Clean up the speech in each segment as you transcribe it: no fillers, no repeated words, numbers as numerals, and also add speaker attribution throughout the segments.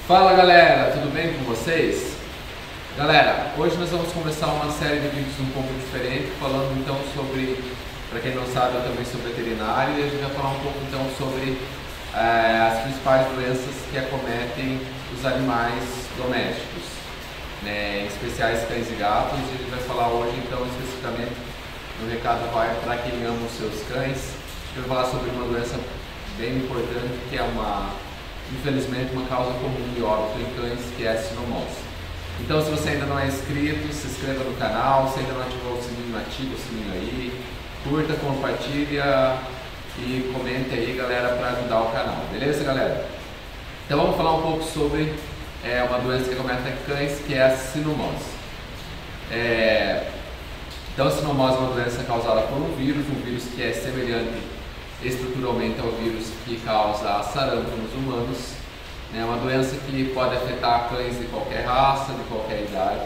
Speaker 1: Fala galera, tudo bem com vocês? Galera, hoje nós vamos começar uma série de vídeos um pouco diferente, falando então sobre, para quem não sabe, eu também sou veterinário e a gente vai falar um pouco então sobre as principais doenças que acometem os animais domésticos, né, em especiais cães e gatos, e a gente vai falar hoje então especificamente, o recado vai para quem ama os seus cães. Eu vou falar sobre uma doença bem importante que é infelizmente uma causa comum de óbito em cães, que é a sinomose. Então, se você ainda não é inscrito, se inscreva no canal. Se ainda não ativou o sininho, ativa o sininho aí, curta, compartilha e comente aí, galera, para ajudar o canal, beleza, galera? Então vamos falar um pouco sobre uma doença que acomete cães, que é a sinomose. Então a sinomose é uma doença causada por um vírus que é semelhante estruturalmente ao vírus que causa sarampo nos humanos. É uma doença que pode afetar cães de qualquer raça, de qualquer idade,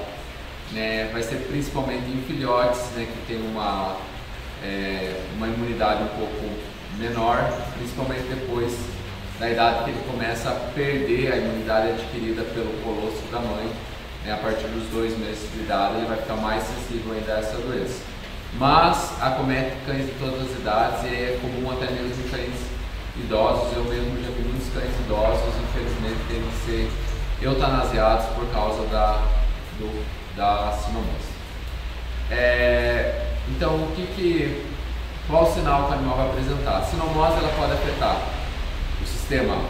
Speaker 1: né? Vai ser principalmente em filhotes, né, que tem uma imunidade um pouco menor, principalmente depois da idade que ele começa a perder a imunidade adquirida pelo colostro da mãe, né? A partir dos 2 meses de idade ele vai ficar mais sensível ainda a essa doença. Mas acomete cães de todas as idades e é comum até mesmo em cães idosos. Eu mesmo já vi muitos cães idosos, infelizmente, terem que ser eutanasiados por causa da sinomose. Então, qual o sinal que o animal vai apresentar? A sinomose ela pode afetar o sistema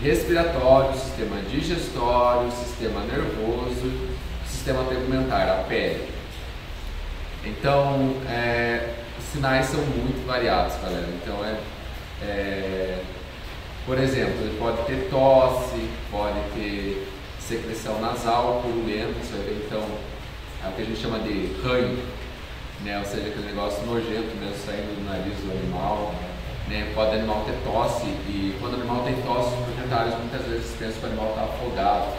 Speaker 1: respiratório, o sistema digestório, o sistema nervoso, o sistema tegumentar, a pele. Então, os sinais são muito variados, galera. Então, por exemplo, ele pode ter tosse, pode ter secreção nasal purulenta, isso vai ver, então, é o que a gente chama de ranho, né? Ou seja, aquele negócio nojento mesmo saindo do nariz do animal, né? Pode o animal ter tosse, e quando o animal tem tosse, os proprietários muitas vezes pensam que o animal está afogado,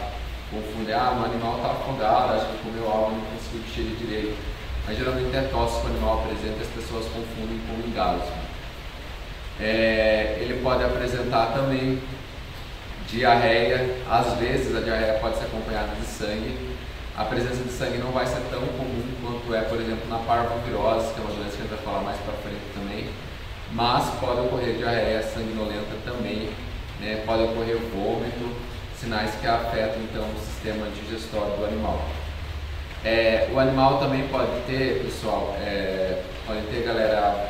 Speaker 1: confundem, meu animal está afogado, acho que comeu algo, não conseguiu digerir direito. Mas geralmente é tosse que o animal apresenta e as pessoas confundem com engasgo. Ele pode apresentar também diarreia. Às vezes a diarreia pode ser acompanhada de sangue. A presença de sangue não vai ser tão comum quanto é, por exemplo, na parvovirose, que é uma doença que a gente vai falar mais para frente também. Mas pode ocorrer diarreia sanguinolenta também, né? Pode ocorrer vômito, sinais que afetam então o sistema digestório do animal. O animal também pode ter, pessoal, galera,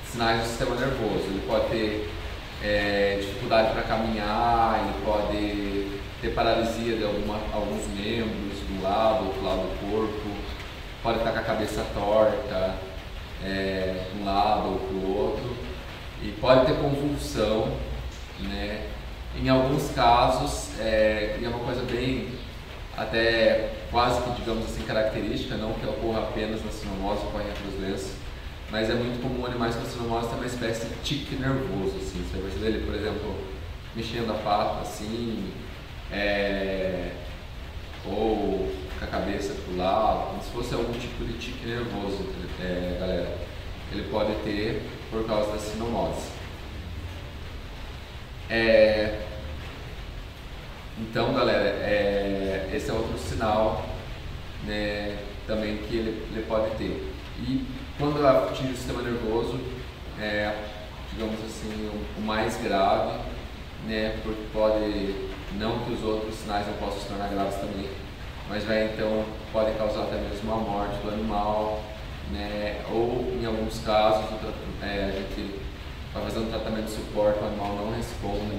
Speaker 1: sinais do sistema nervoso. Ele pode ter dificuldade para caminhar, ele pode ter paralisia de alguns membros, de um lado, outro lado do corpo, pode estar com a cabeça torta, de um lado ou para o outro, e pode ter convulsão, né? Em alguns casos, e é uma coisa bem, até quase que, digamos assim, característica, não que ocorra apenas na sinomose, ocorre em outras doenças, mas é muito comum animais com sinomose ter uma espécie de tique nervoso, assim. Você vai perceber ele, por exemplo, mexendo a pata assim, ou com a cabeça para o lado, como se fosse algum tipo de tique nervoso, galera. Ele pode ter por causa da sinomose. Então, galera, esse é outro sinal, né, também que ele pode ter. E quando atinge o sistema nervoso, digamos assim, o mais grave, né, porque não que os outros sinais não possam se tornar graves também, mas pode causar até mesmo a morte do animal, né, ou em alguns casos a gente vai fazer um tratamento de suporte, o animal não responde,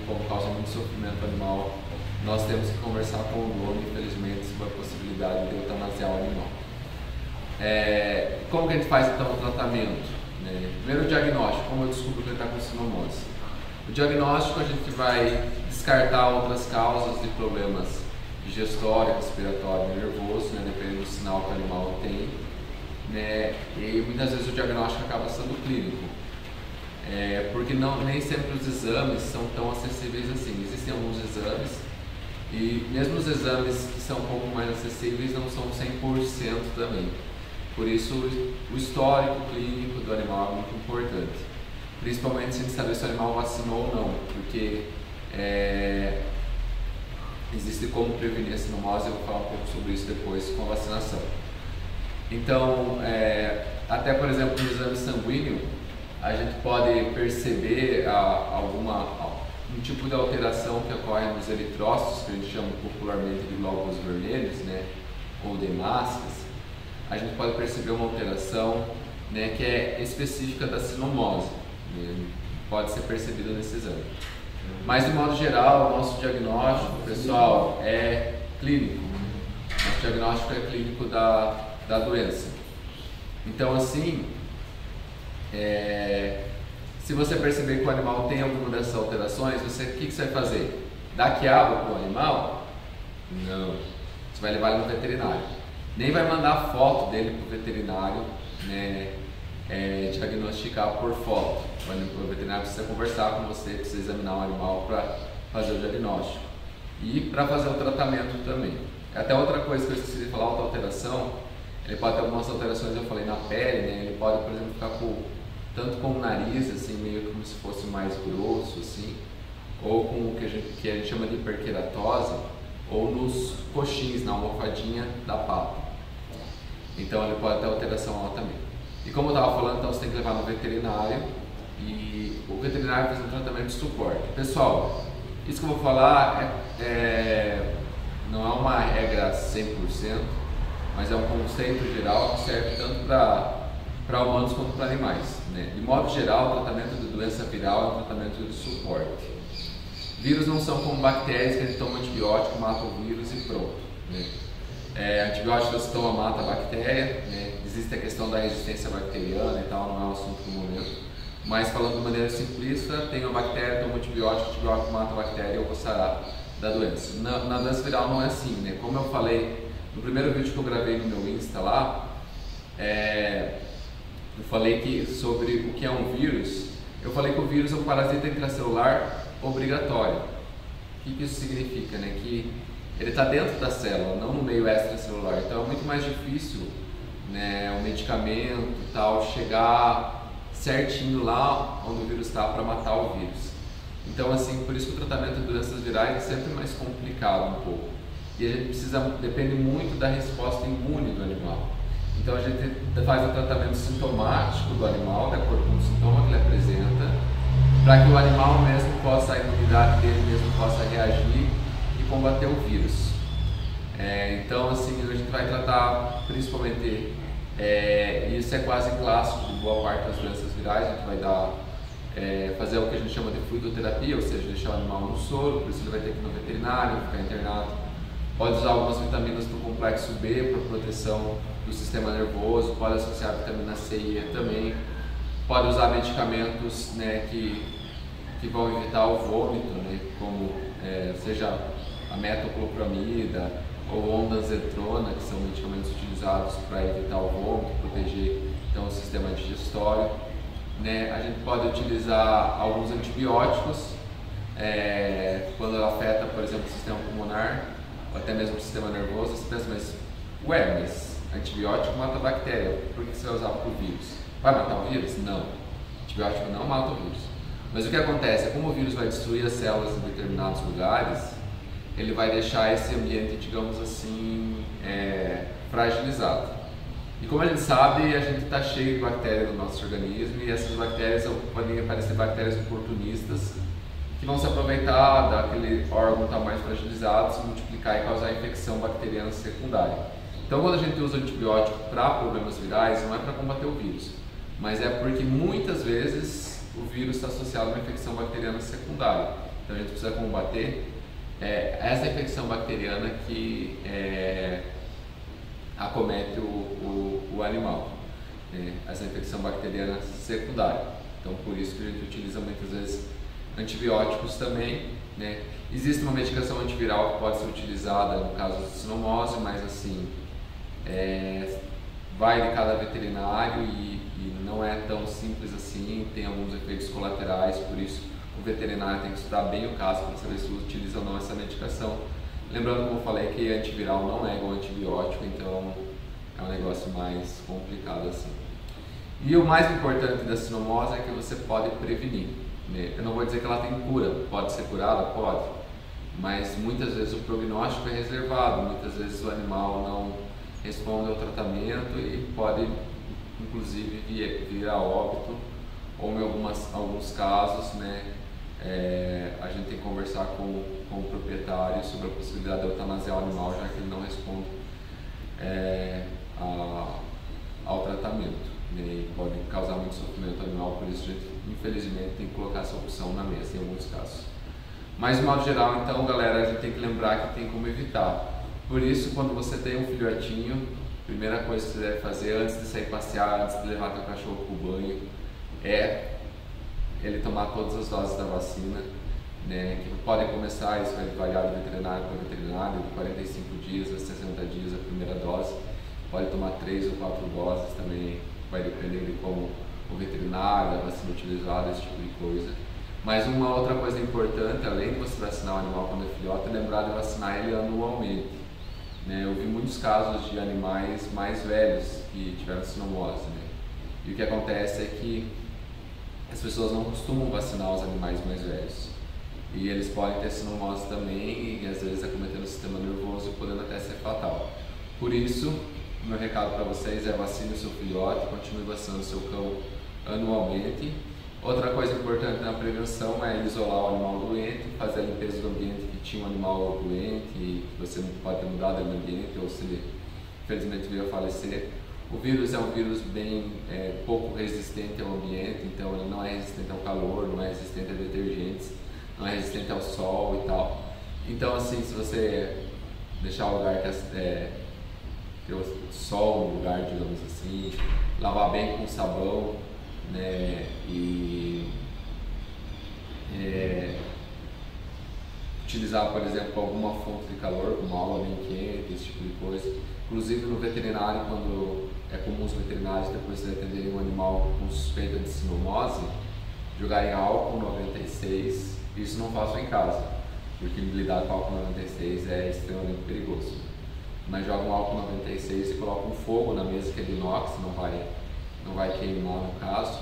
Speaker 1: como causa muito sofrimento do animal, nós temos que conversar com o dono, infelizmente, sobre a possibilidade de eutanasiar o animal. Como que a gente faz então o tratamento? Primeiro o diagnóstico, como eu descubro que ele está com sinomose. O diagnóstico, a gente vai descartar outras causas de problemas digestório, respiratório e nervoso, né, dependendo do sinal que o animal tem, né, e muitas vezes o diagnóstico acaba sendo clínico. Porque nem sempre os exames são tão acessíveis assim. Existem alguns exames e mesmo os exames que são um pouco mais acessíveis não são 100% também. Por isso o histórico clínico do animal é muito importante. Principalmente se a gente saber se o animal vacinou ou não, porque de como prevenir a sinomose, eu vou falar um pouco sobre isso depois com a vacinação. Então, até por exemplo no exame sanguíneo, a gente pode perceber um tipo de alteração que ocorre nos eritrócitos, que a gente chama popularmente de glóbulos vermelhos, né, ou de hemácias. A gente pode perceber uma alteração, né, que é específica da sinomose, né, pode ser percebida nesse exame. Mas de modo geral, o nosso diagnóstico, pessoal, é clínico. Nosso diagnóstico é clínico da doença. Então, assim, se você perceber que o animal tem alguma dessas alterações, o que você vai fazer? Dar quiabo para o animal? Não. Você vai levar ele no veterinário. Nem vai mandar foto dele para o veterinário, né, diagnosticar por foto. O veterinário precisa conversar com você, precisa examinar o animal para fazer o diagnóstico. E para fazer o tratamento também. Até outra coisa que eu esqueci de falar, outra alteração, ele pode ter algumas alterações, eu falei, na pele, né? Ele pode, por exemplo, ficar tanto com o nariz, assim, meio como se fosse mais grosso, assim, ou com o que a gente chama de hiperqueratose, ou nos coxins, na almofadinha da pata. Então ele pode ter alteração lá também. E como eu estava falando, então você tem que levar no veterinário e o veterinário faz um tratamento de suporte. Pessoal, isso que eu vou falar não é uma regra 100%, mas é um conceito geral que serve tanto para humanos quanto para animais, né? De modo geral, o tratamento de doença viral é um tratamento de suporte. Vírus não são como bactérias que a gente toma antibiótico, mata o vírus e pronto, né? Antibiótico você toma, mata a bactéria, né? Existe a questão da resistência bacteriana e tal, não é um assunto no momento. Mas falando de maneira simplista, tem uma bactéria, toma antibiótico, o antibiótico mata a bactéria e eu vou sarar da doença. Na doença viral não é assim, né? Como eu falei no primeiro vídeo que eu gravei no meu Insta lá, eu falei sobre o que é um vírus. Eu falei que o vírus é um parasita intracelular obrigatório. O que isso significa, né? Que ele está dentro da célula, não no meio extracelular. Então é muito mais difícil, né, o medicamento e tal chegar certinho lá onde o vírus está para matar o vírus. Então, assim, por isso que o tratamento de doenças virais é sempre mais complicado um pouco. E a gente depende muito da resposta imune do animal. Então a gente faz o tratamento sintomático do animal, de acordo com o sintoma que ele apresenta, para que o animal mesmo possa, a imunidade dele mesmo possa reagir e combater o vírus. Então, assim, a gente vai tratar principalmente, isso é quase clássico de boa parte das doenças virais. A gente vai fazer o que a gente chama de fluidoterapia, ou seja, deixar o animal no soro, por isso ele vai ter que ir no veterinário, ficar internado. Pode usar algumas vitaminas do complexo B para proteção do sistema nervoso, pode associar a vitamina C e E também. Pode usar medicamentos, né, que vão evitar o vômito, né, como seja a metoclopramida ou ondansetrona, que são medicamentos utilizados para evitar o vômito, proteger então o sistema digestório, né. A gente pode utilizar alguns antibióticos quando ela afeta, por exemplo, o sistema pulmonar ou até mesmo o sistema nervoso. Você pensa, mas antibiótico mata a bactéria, por que você vai usar para o vírus? Vai matar o vírus? Não. Antibiótico não mata o vírus. Mas o que acontece é, como o vírus vai destruir as células em determinados lugares, ele vai deixar esse ambiente, digamos assim, fragilizado. E como a gente sabe, a gente está cheio de bactérias no nosso organismo, e essas bactérias podem aparecer bactérias oportunistas que vão se aproveitar daquele órgão estar mais fragilizado, se multiplicar e causar infecção bacteriana secundária. Então, quando a gente usa antibiótico para problemas virais, não é para combater o vírus, mas é porque muitas vezes o vírus está associado a uma infecção bacteriana secundária. Então a gente precisa combater essa infecção bacteriana que acomete o animal, essa infecção bacteriana secundária. Então por isso que a gente utiliza muitas vezes antibióticos também, né? Existe uma medicação antiviral que pode ser utilizada no caso de sinomose, mas assim, vai de cada veterinário e não é tão simples assim, tem alguns efeitos colaterais, por isso o veterinário tem que estudar bem o caso para saber se utiliza ou não essa medicação. Lembrando, como eu falei, que antiviral não é igual antibiótico, então é um negócio mais complicado assim. E o mais importante da sinomose é que você pode prevenir, né? Eu não vou dizer que ela tem cura, pode ser curada? Pode, mas muitas vezes o prognóstico é reservado, muitas vezes o animal não responde ao tratamento e pode inclusive vir a óbito, ou em alguns casos, né, a gente tem que conversar com o proprietário sobre a possibilidade de eutanasiar o animal, já que ele não responde ao tratamento, né, e pode causar muito sofrimento animal, por isso a gente infelizmente tem que colocar essa opção na mesa em alguns casos. Mas de modo geral, então galera, a gente tem que lembrar que tem como evitar. Por isso, quando você tem um filhotinho, a primeira coisa que você deve fazer antes de sair passear, antes de levar teu cachorro para o banho, é ele tomar todas as doses da vacina, né, que pode começar, isso vai variar de veterinário para veterinário, de 45 dias a 60 dias a primeira dose, pode tomar 3 ou 4 doses, também vai depender de como o veterinário, a vacina utilizada, esse tipo de coisa. Mas uma outra coisa importante, além de você vacinar o animal quando é filhote, é lembrar de vacinar ele anualmente, né. Eu vi muitos casos de animais mais velhos que tiveram sinomose, né, e o que acontece é que as pessoas não costumam vacinar os animais mais velhos e eles podem ter sinomose também e às vezes acometendo o sistema nervoso, podendo até ser fatal. Por isso, meu recado para vocês é: vacine o seu filhote, continue vacinando o seu cão anualmente. Outra coisa importante na prevenção é isolar o animal doente, fazer a limpeza do ambiente que tinha um animal doente e que você não pode ter mudado o ambiente ou se ele infelizmente veio a falecer. O vírus é um vírus bem pouco resistente ao ambiente, então ele não é resistente ao calor, não é resistente a detergentes, não é resistente ao sol e tal. Então assim, se você deixar o lugar ter o sol no lugar, digamos assim, lavar bem com sabão, né, e utilizar, por exemplo, alguma fonte de calor, como água bem quente, esse tipo de coisa. Inclusive no veterinário, quando é comum os veterinários, depois de atenderem um animal com suspeita de sinomose, jogarem álcool 96, isso não façam em casa, porque lidar com álcool 96 é extremamente perigoso. Mas jogam álcool 96 e colocam fogo na mesa que é de inox, não vai queimar no caso,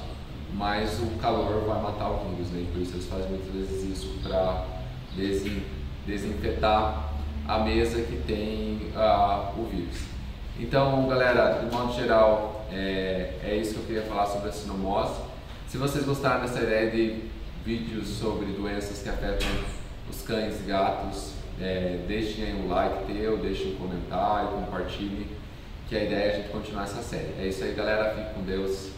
Speaker 1: mas o calor vai matar o vírus, né? Por isso eles fazem muitas vezes isso para desinfetar a mesa que tem o vírus. Então galera, de modo geral, é isso que eu queria falar sobre a sinomose. Se vocês gostaram dessa ideia de vídeos sobre doenças que afetam os cães e gatos, deixem aí um like deixem um comentário, compartilhem, que a ideia é a gente continuar essa série. É isso aí galera, fique com Deus.